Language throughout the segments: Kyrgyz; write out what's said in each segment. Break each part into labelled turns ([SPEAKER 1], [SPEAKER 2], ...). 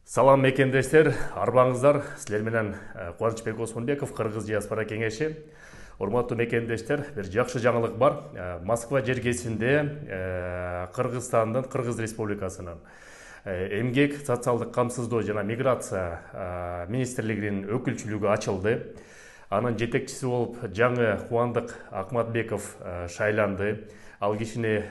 [SPEAKER 1] Салам мекендештер, арбаңыздар, силер менен Кубанычбек Осмонбеков, Кыргыз диаспора кеңеши. Урматтуу мекендештер, бир жакшы жаңылык бар. Москва жергесинде Кыргызстандын, Кыргыз Республикасынын эмгек, социалдык камсыздоо жана миграция министрлигинин өкүлчүлүгү ачылды. Анын жетекчиси болуп жаңы Кубандык Акматбеков шайланды. Ал кишини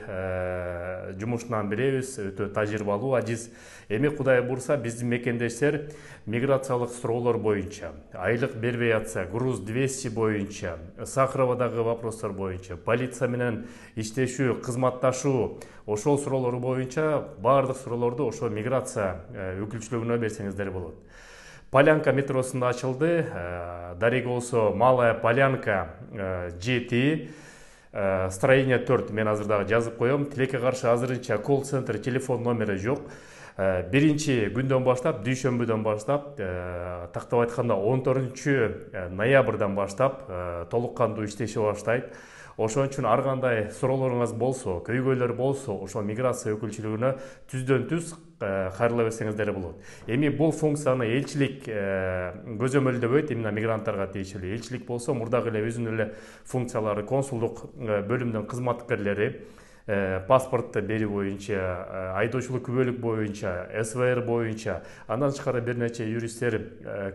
[SPEAKER 1] жумушунан билебиз, өтө тажрыйбалуу, ажиз. Эми Кудай бурса, биздин мекендештер миграциялык суроолор боюнча, айлык бербей атса, груз 200 боюнча, Сахаровадагы вопростор боюнча, полиция менен иштешүү, кызматташуу, ошол суроолор боюнча баардык суроолорду ошо миграция өкүлчүлүгүнө берсеңиздер болот. Полянка метросунда ачылды, дареги болсо Малая Полянка 7, строение 4, мен азыр дагы жазып коем. Тилекке каршы азырынча колл-центр телефон номери жок. Биринчи күндөн баштап, дүйшөмбүдөн баштап, тактап айтканда 14 ноябрдан баштап толук кандуу иштеши баштайт. Ошон үчүн ар кандай суроолоруңуз болсо, көйгөйлөр болсо, ошо миграция өкүлчүлүгүнө түздөн-түз кайрыла берсеңиздер болот. Эми бул функцияны элчилик көзөмөлдөбөйт, именно мигранттарга тийиштүү. Элчилик болсо мурдагы эле өзүнүн эле функциялары, консулдук бөлүмдүн кызматкерлери паспортты берүү боюнча, айдоочулук күбөлүк боюнча, СВР боюнча, андан тышкары бир нече юристтер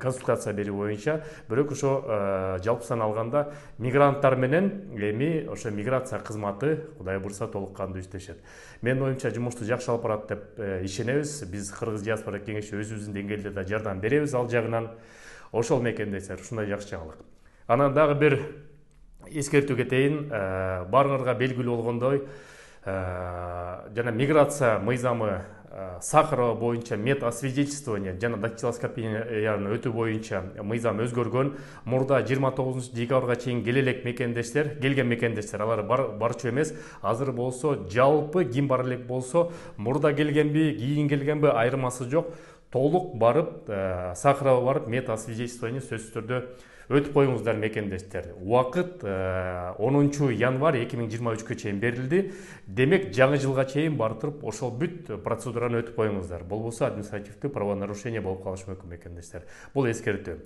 [SPEAKER 1] консультация берүү боюнча, бирок ошо жалпысынан алганда мигранттар менен эми ошо миграция кызматы Кудай бурса толук кандуу иштешет. Менин оюмча жумушту жакшы алып барат деп ишенебиз. Биз Кыргыз диаспора кеңеши өзүбүздүн деңгээлде да жардам беребиз ал жагынан. Ошол мекендештер, ушундай жакшы жаңылык. Анан дагы бир эскертүү кетейин. Баарыңарга белгилүү болгондой, жана миграция мыйзамы Сахарова боюнча медосвидетельствование жана дактилоскопияны өтүү боюнча мыйзам өзгөргөн. Мурда 29 декабрга чейин келген мекендештер, алар барчу эмес. Азыр болсо жалпы ким бар элек болсо, мурда келгенби, кийин келгенби айырмасы жок. Толук барып, Сахарова барып медосвидетельствование сөзсүз түрдө өтүп коюңуздар мекендештер. Убакыт 10 январь 2023 чейин берилди. Демек жаңы жылга чейин бар туруп ошол бүт процедураны өтүп коюңуздар. Болбосо административдүү правонарушение болуп калышы мүмкүн мекендештер. Бул эскертүү.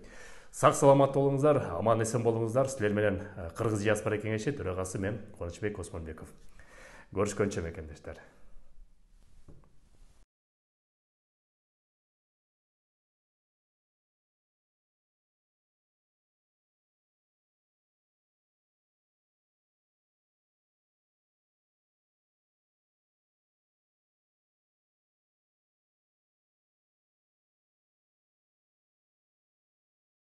[SPEAKER 1] Сак саламат болуңуздар, аман эсен болуңуздар. Силер менен Кыргыз диаспора кеңеши төрагасы мен Кубанычбек Осмонбеков. Көрүшкөнчө мекендештер.